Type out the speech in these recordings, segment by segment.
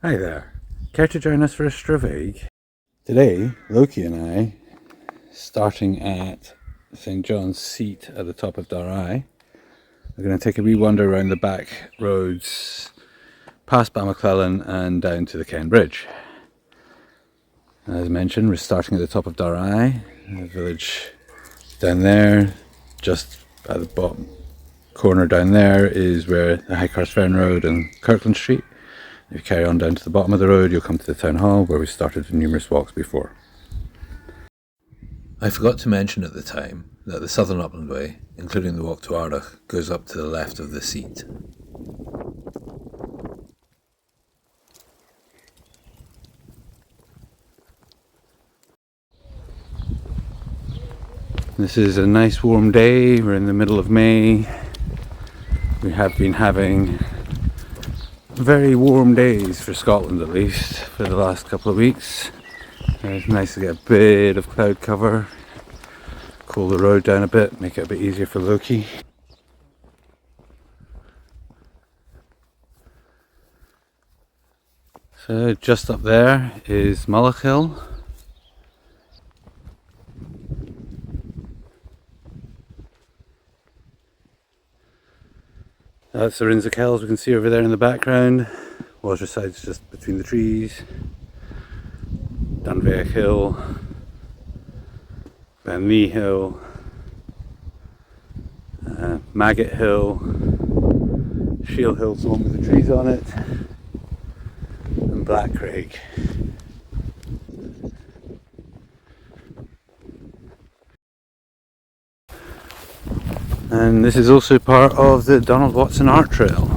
Hi there. Care to join us for a Stravaiging? Today, Loki and I, starting at St John's Seat at the top of Dalry, we're going to take a wee wander around the back roads, past Balmaclellan and down to the Kenbridge. As mentioned, we're starting at the top of Dalry, the village down there. Just at the bottom corner down there is where the High Carsfern Road and Kirkland Street. If you carry on down to the bottom of the road, you'll come to the town hall where we started numerous walks before. I forgot to mention at the time that the Southern Upland Way, including the walk to Ardach, goes up to the left of the seat. This is a nice warm day. We're in the middle of May. We have been having very warm days for Scotland, at least for the last couple of weeks. It's nice to get a bit of cloud cover, cool the road down a bit, make it a bit easier for Loki. So just up there is Balmaclellan. That's the Rins of Kells we can see over there in the background. Waterside's just between the trees. Dalry Hill, Benlee Hill, Maggot Hill, Shield Hill's the one with the trees on it, and Black Craig. And this is also part of the Donald Watson Art Trail.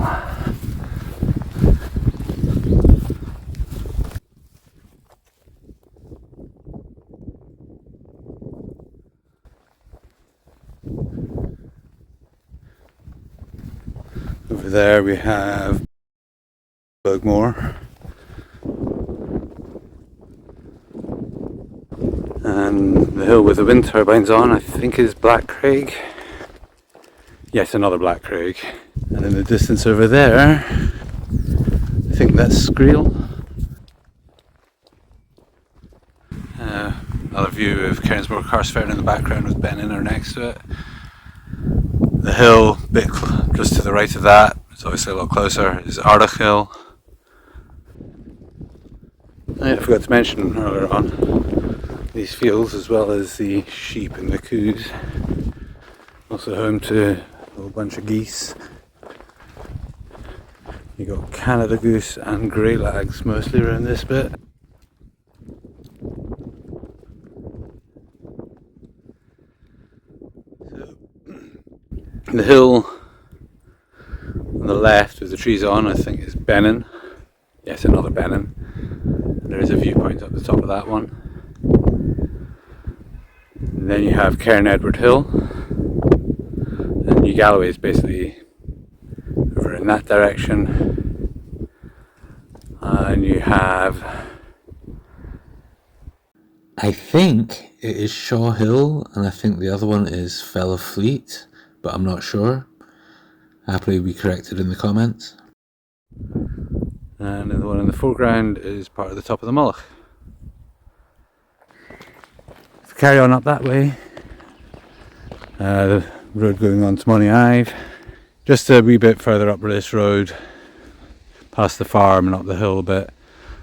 Over there we have Bogue and the hill with the wind turbines on, I think, is Black Craig. Yes, another Black Craig. And in the distance over there, I think that's Skreel. Another view of Cairnsborough Carsfern in the background with Ben Inner next to it. The hill, bit just to the right of that, it's obviously a lot closer, is Ardach Hill. I forgot to mention earlier on, these fields, as well as the sheep and the coos, also home to a whole bunch of geese. You got Canada goose and grey lags mostly around this bit. So, the hill on the left with the trees on, I think, is Bennin. Yes, another Bennin. There is a viewpoint up the top of that one. And then you have Cairn Edward Hill. And New Galloway is basically over in that direction. And you have, I think it is Shaw Hill, and I think the other one is Fell of Fleet, but I'm not sure. Happily be corrected in the comments. And the one in the foreground is part of the top of the Mullach. If we carry on up that way, the road going on to Money Ive, just a wee bit further up this road, past the farm and up the hill a bit,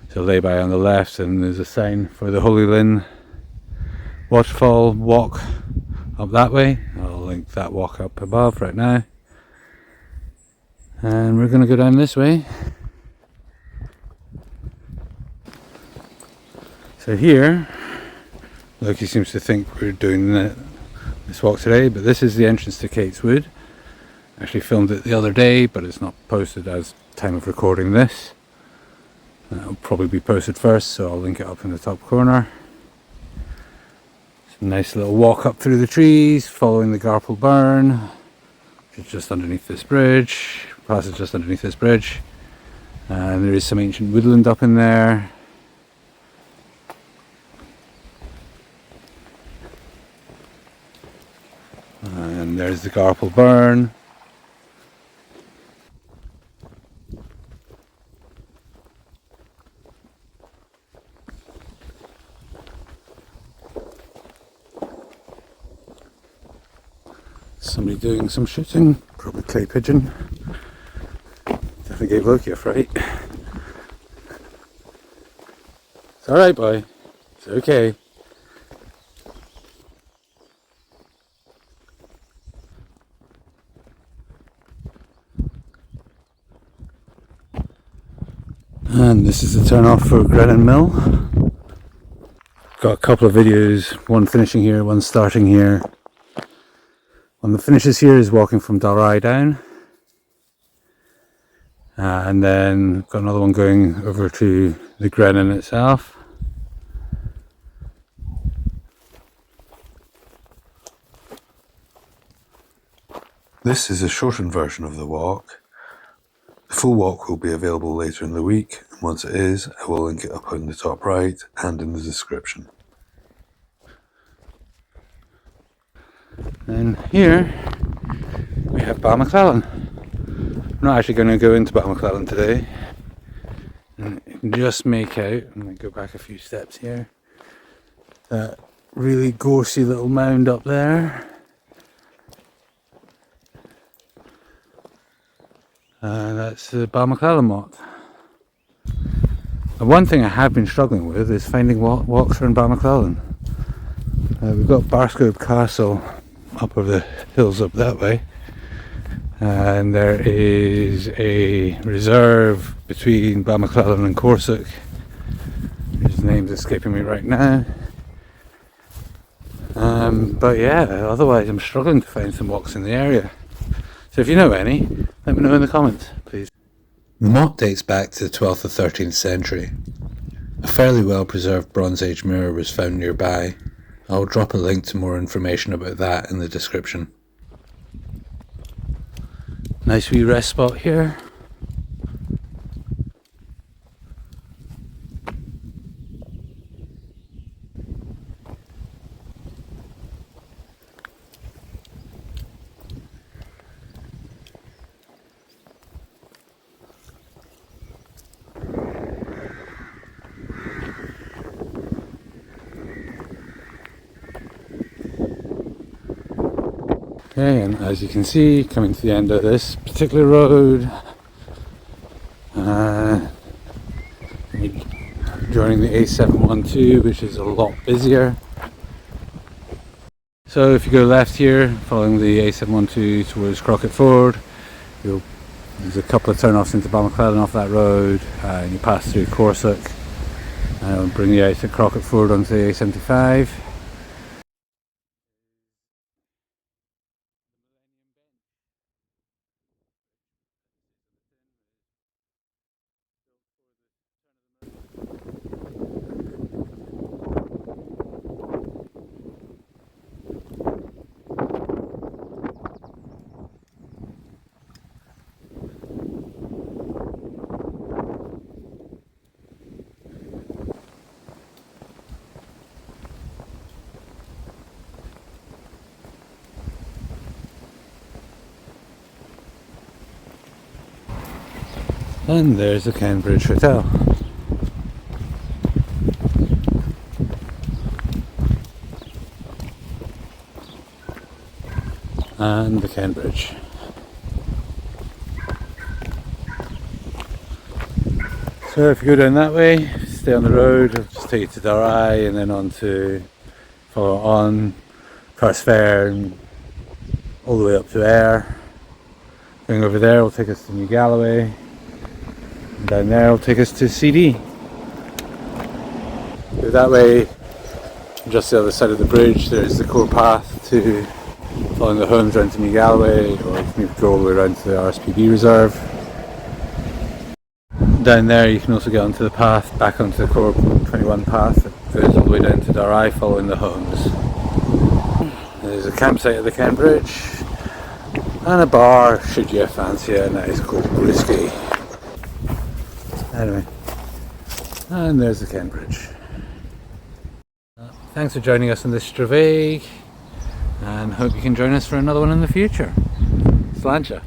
to lay-by on the left, and there's a sign for the Holy Lynn waterfall walk up that way. I'll link that walk up above right now. And we're going to go down this way. So here, Loki seems to think we're doing this walk today, but this is the entrance to Kate's Wood. I actually filmed it the other day, but it's not posted as time of recording this. It'll probably be posted first, so I'll link it up in the top corner. It's a nice little walk up through the trees, following the Garple Burn, which is just underneath this bridge. Passes just underneath this bridge, and there is some ancient woodland up in there. And there's the Garple Burn. somebody doing some shooting, probably clay pigeon. Definitely gave Loki a fright. It's alright, boy. It's okay. And this is the turn off for Grennan Mill. Got a couple of videos, one finishing here, one starting here. One that finishes here is walking from Dalry down. And then got another one going over to the Grennan itself. This is a shortened version of the walk. The full walk will be available later in the week, and once it is, I will link it up on the top right and in the description. And here we have Balmaclellan. I'm not actually going to go into Balmaclellan today. And you can just make out, I'm going to go back a few steps here, that really gorsy little mound up there. That's the Balmaclellan walk. And one thing I have been struggling with is finding walks around Balmaclellan. We've got Barscope Castle up over the hills up that way, and there is a reserve between Balmaclellan and Corsic. His name's escaping me right now. But yeah, otherwise I'm struggling to find some walks in the area. So if you know any, let me know in the comments, please. The motte dates back to the 12th or 13th century. A fairly well preserved Bronze Age mirror was found nearby. I'll drop a link to more information about that in the description. Nice wee rest spot here. Okay, and as you can see, coming to the end of this particular road, joining the A712, which is a lot busier. So if you go left here, following the A712 towards Crockett Ford, there's a couple of turn-offs into Balmaclellan off that road, and you pass through Corsic, and it'll bring you out to Crockett Ford onto the A75. And there's the Kenbridge Hotel. And the Kenbridge. So if you go down that way, stay on the road, it'll just take you to Dalry and then on to follow on Fair and all the way up to Ayr. Going over there will take us to New Galloway. And down there will take us to CD. Go that way, just the other side of the bridge, there's the core path to following the homes around to New Galloway, or you can go all the way around to the RSPB reserve. Down there you can also get onto the path, back onto the core 21 path that goes all the way down to Dalry following the homes. There's a campsite at the Kenbridge, and a bar should you fancy a nice cold whiskey. Anyway, and there's the Kenbridge. Thanks for joining us on this Stravaiging, and hope you can join us for another one in the future. Sláinte.